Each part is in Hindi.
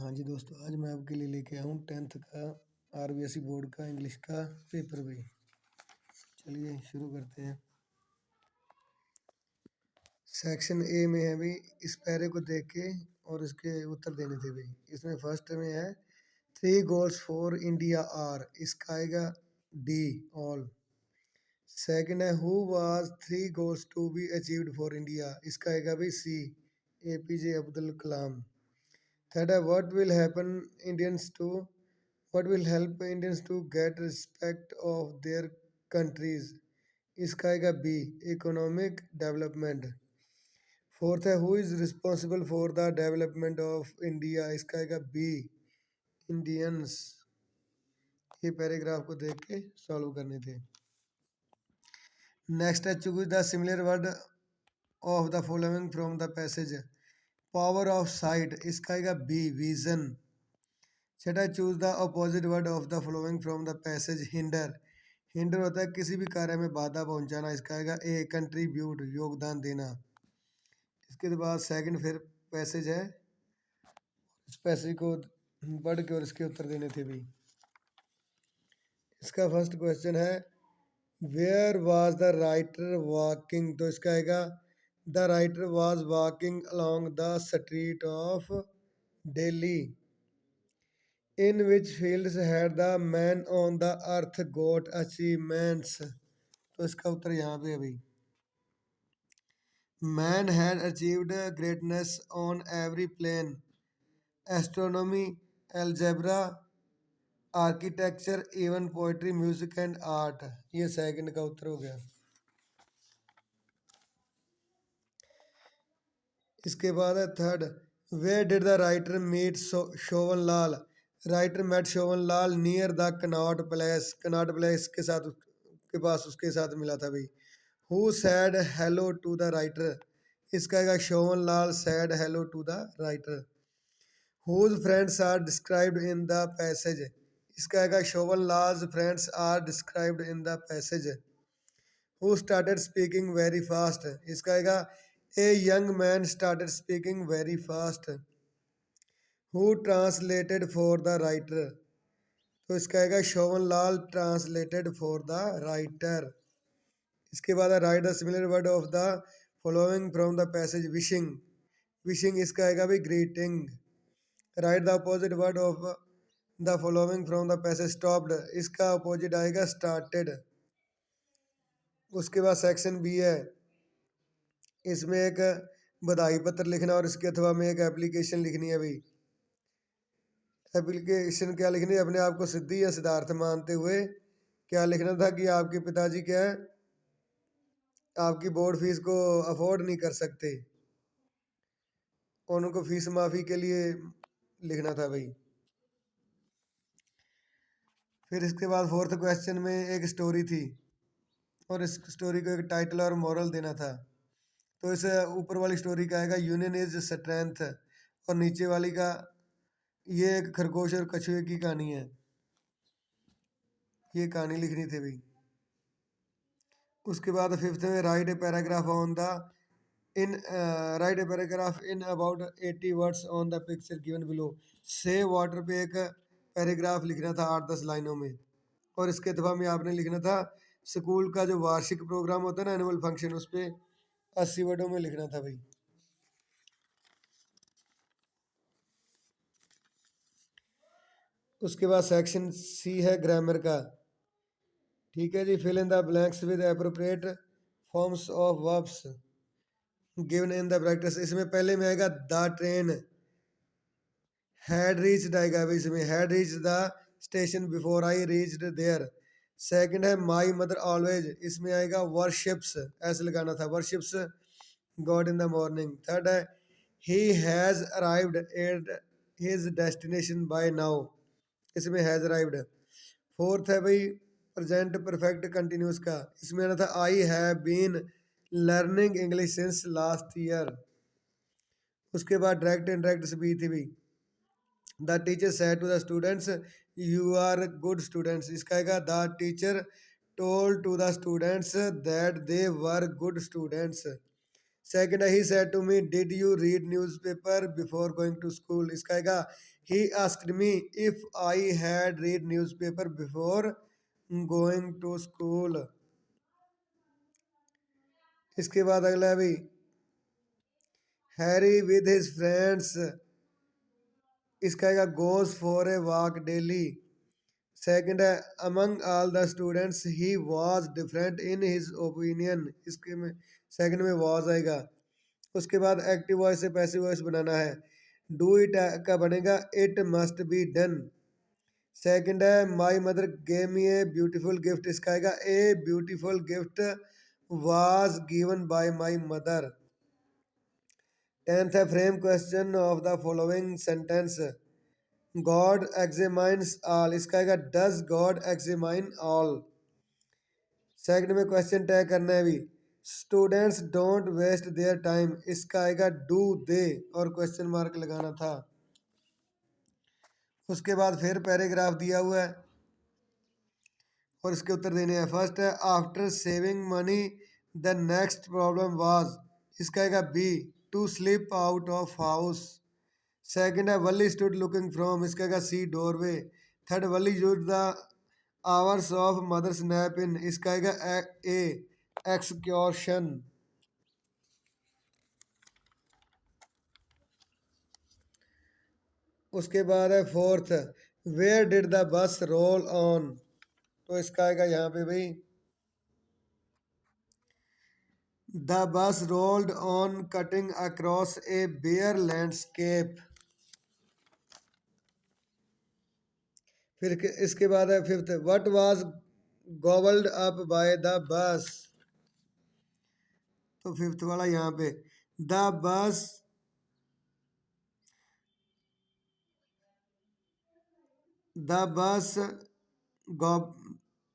हाँ जी दोस्तों, आज मैं आपके लिए लेके आया हूँ 10th का आरबीएसई बोर्ड का इंग्लिश का पेपर भी। चलिए शुरू करते हैं। सेक्शन ए में है भी, इस पैरे को देख के और इसके उत्तर देने थे भी। इसमें फर्स्ट में है 3 goals फॉर इंडिया आर, इसका आएगा डी ऑल। सेकंड है who was 3 goals to be achieved for India, इसका आएगा भी C, APJ Abdul Kalam. Third है what will help Indians to get respect of their countries, इसका आएगा बी, इकोनॉमिक डेवलपमेंट। फोर्थ है who is responsible for the development of India, इसका आएगा बी, इंडियंस। ये पैराग्राफ को देख के सॉल्व करने थे। नेक्स्ट है choose the similar word of the following from the passage. Power of site, इसका आएगा बी, विजन। छठा choose the opposite word of the following from the passage. Hinder, hinder होता है किसी भी कार्य में बाधा पहुंचाना, इसका आएगा ए, कंट्रीब्यूट, योगदान देना। इसके बाद सेकंड फिर पैसेज है, इस पैसेज को पढ़ के और इसके उत्तर देने थे भी। इसका फर्स्ट क्वेश्चन है where was the writer walking, तो इसका आएगा the writer was walking along the street of Delhi. In which fields had the man on the earth got achievements, तो इसका उत्तर यहाँ पे है भाई। Man had achieved greatness on every plane, astronomy, algebra, architecture, even poetry, music and art। ये सेकंड का उत्तर हो गया। इसके बाद है third, where did the writer meet Shovan Lal, writer met Shovan Lal near the Connaught Place, Connaught Place के साथ के पास उसके साथ मिला था भाई। Who said hello to the writer, इसका आएगा Shovan Lal said hello to the writer. Whose friends are described in the passage, इसका आएगा Shovan Lal friends are described in the passage. Who started speaking very fast, इसका आएगा a young man started speaking very fast. Who translated for the writer, तो इसका आएगा शोवन लाल ट्रांसलेटेड फॉर द राइटर। इसके बाद right the similar word of the following from the passage. Wishing, wishing इसका आएगा भी greeting. Right the opposite word of the following from the passage. Stopped, इसका अपोजिट आएगा स्टार्टेड। उसके बाद सेक्शन बी है, इसमें एक बधाई पत्र लिखना और इसके अथवा में एक एप्लीकेशन लिखनी है भाई। एप्लीकेशन क्या लिखनी है, अपने आप को सिद्धि या सिद्धार्थ मानते हुए क्या लिखना था कि आपके पिताजी क्या है, आपकी बोर्ड फीस को अफोर्ड नहीं कर सकते, और उनको फीस माफ़ी के लिए लिखना था भाई। फिर इसके बाद फोर्थ क्वेश्चन में एक स्टोरी थी और इस स्टोरी को एक टाइटल और मॉरल देना था। तो इस ऊपर वाली स्टोरी का आएगा यूनियन इज स्ट्रेंथ, और नीचे वाली का ये एक खरगोश और कछुए की कहानी है। ये कहानी लिखनी थी भाई। उसके बाद फिफ्थ में right a paragraph on the in right a paragraph in about 80 words on the picture given below. से वाटर पे एक पैराग्राफ लिखना था 8-10 लाइनों में, और इसके अथवा में आपने लिखना था स्कूल का जो वार्षिक प्रोग्राम होता है ना, एनुअल फंक्शन, उस पर 80 वर्डों में लिखना था भाई। उसके बाद सेक्शन सी है ग्रामर का। ठीक है जी, fill in the blanks with appropriate forms of verbs given in the practice. इसमें पहले में आएगा द ट्रेन हैड रीच्ड, आएगा अभी इसमें had reached the station before I reached there. Second है माई मदर ऑलवेज, इसमें आएगा वर्शिप्स, ऐसे लगाना था, worships God in the morning. Third है he has arrived at his destination by now, इसमें हैज़ अराइव्ड। फोर्थ है भाई प्रेजेंट परफेक्ट कंटिन्यूस का, इसमें आना था I have been learning English since last year. उसके बाद डायरेक्ट इंडायरेक्ट भी थी भाई। The teacher said to the students you are good students, इसका आएगा the teacher told to the students that they were good students. Second है, he said to me did you read newspaper before going to school. इसका आएगा he asked me if I had read newspaper before going to school. इसके बाद अगला है भाई, हैरी विद हिज फ्रेंड्स। इसका आएगा goes for a walk daily. Second है, among all the students he was different in his opinion. इसके में सेकंड में वाज आएगा। उसके बाद एक्टिव वॉइस से पैसिव वॉइस बनाना है। डू इट का बनेगा it must be done. Second है, my mother gave me a beautiful gift. इसका आएगा a beautiful gift was given by my mother. Tenth है, frame question of the following sentence. God examines all. इसका आएगा does God examine all. Second में क्वेश्चन टैग करना है भी, students don't waste their time. इसका आएगा डू दे और क्वेश्चन मार्क लगाना था। उसके बाद फिर पैराग्राफ दिया हुआ है और इसके उत्तर देने हैं। फर्स्ट है, after saving money the next problem was. इसका आएगा B to slip out of house. Second है, वली स्टूड लुकिंग फ्रॉम। इसका आएगा C doorway. Third, Valli used the hours of mother's nap in. इसका आएगा ए एक्सक्योर्शन। उसके बाद है fourth, where did the bus roll on. तो इसका आएगा यहाँ पे भाई, the bus rolled on cutting across a bare landscape. फिर इसके बाद है fifth, what was गॉबल्ड up by the bus. तो फिफ्थ वाला यहाँ पे, the bus the bus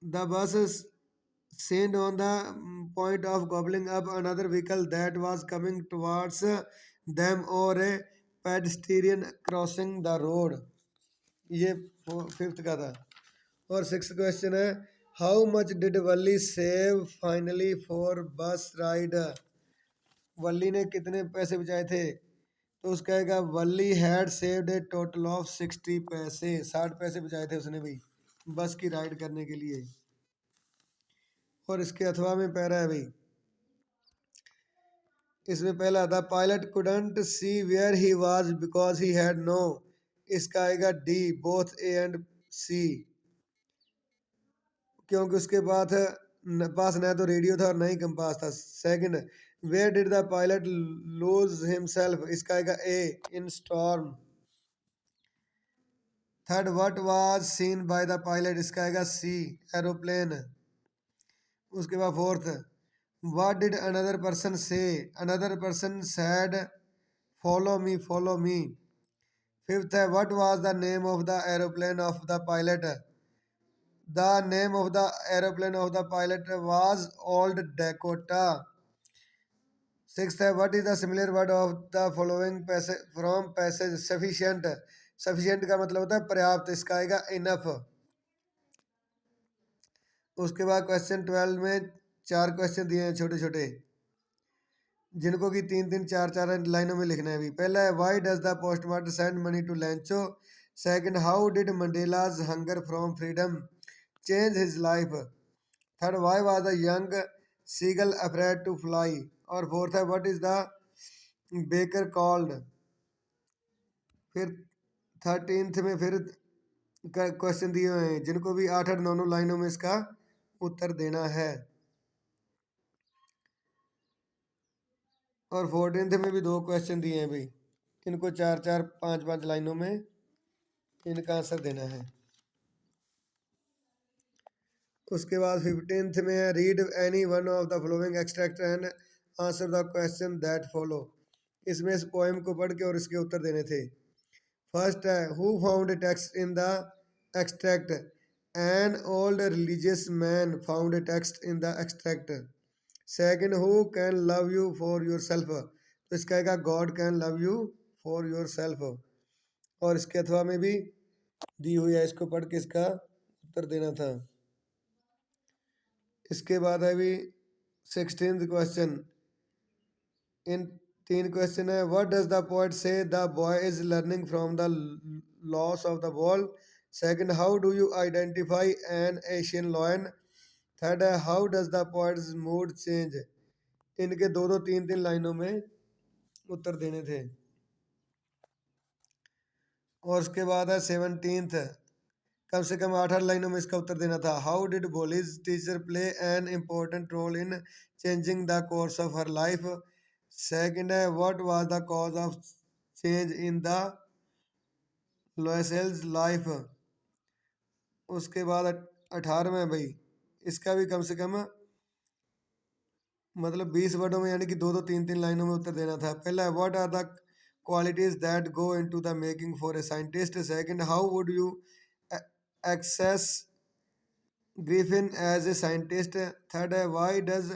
the bus seemed on the point of gobbling up another vehicle that was coming towards them or a pedestrian crossing the road। ये फिफ्थ का था। और सिक्स क्वेश्चन है, how much did Valli save finally for bus ride. Valli ने कितने पैसे बचाए थे। तो उसका आएगा Valli had saved a total of 60 पैसे। 60 पैसे बचाए थे उसने भी बस की राइड करने के लिए। और इसके अथवा में पैरा है भाई, इसमें पहला था, pilot couldn't see where he was because he had no. इसका आएगा D both A and C, क्योंकि उसके पास न तो रेडियो था और न ही कंपास था। Second, where did the pilot lose himself. इसका आएगा A in storm. Third, what was seen by the pilot. इसका आएगा सी एरोप्लेन। उसके बाद fourth, what did another person say. Another person said follow me. Fifth है, what was the name of the aeroplane of the pilot. The name of the aeroplane of the pilot was old Dakota. Sixth है, what is the similar word of the following passage from passage sufficient. Sufficient का मतलब होता है पर्याप्त। इसका आएगा इनफ। उसके बाद क्वेश्चन 12 में 4 क्वेश्चन दिए हैं छोटे छोटे, जिनको कि 3 3 4 4 लाइनों में लिखना है भी। पहला है, why does the postmaster send money to Lencho. Second, how did Mandela's hunger from freedom change his life. Third, why was the young seagull afraid to fly. और फोर्थ है, what is the baker called. फिर 13th में फिर क्वेश्चन दिए हुए हैं, जिनको भी 8 8 9 लाइनों में इसका उत्तर देना है। और 14th में भी 2 क्वेश्चन दिए हैं भाई, इनको 4 4 5 5 लाइनों में इनका आंसर देना है। उसके बाद 15th में है, read any one of the following extract and answer the question that follow. इसमें इस पोएम को पढ़ के और इसके उत्तर देने थे। फर्स्ट है, who found a text in the extract. An old religious man found a text in the extract. Second, who can love you for your self. तो इसका आएगा God can love you for your self. और इसके अथवा में भी दी हुई है, इसको पढ़ के इसका उत्तर देना था। इसके बाद है भी 16th क्वेश्चन, इन 3 क्वेश्चन है। What does the poet say the boy is learning from the loss of the world. Second, how do you identify an Asian lion. Third है, how does the poet's mood change. इनके दो दो तीन तीन लाइनों में उत्तर देने थे। और उसके बाद है 17th, कम से कम 8 लाइनों में इसका उत्तर देना था। How did Bholi's teacher play an important role in changing the course of her life. Second है, what was the cause of change in the Loisels' life. उसके बाद 18वें भाई, इसका भी कम से कम मतलब 20 वर्डों में यानी कि दो दो तीन तीन लाइनों में उत्तर देना था। पहला है, what are the qualities that go into the making for a scientist. Second, how would you access Griffin as a scientist. Third है, why does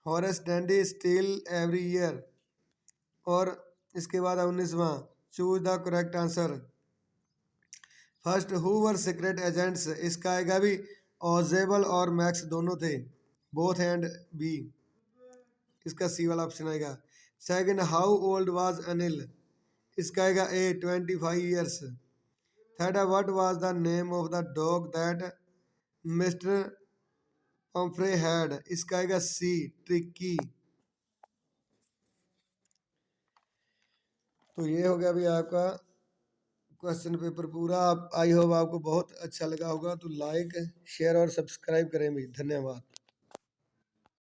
Horace Dandy steal every year. और इसके बाद 19वां, choose the correct answer. First, who were secret agents. इसका आएगा भी ऑजेबल और मैक्स दोनों थे, बोथ एंड बी। इसका सी वाला ऑप्शन आएगा। Second, how old was Anil. इसका आएगा ए, 25 years. Third, what was the name of the dog that mister Pomfrey had. इसका आएगा सी, ट्रिकी। तो ये हो गया अभी आपका क्वेश्चन पेपर पूरा। आप आई होप आपको बहुत अच्छा लगा होगा। तो लाइक शेयर और सब्सक्राइब करें भी। धन्यवाद।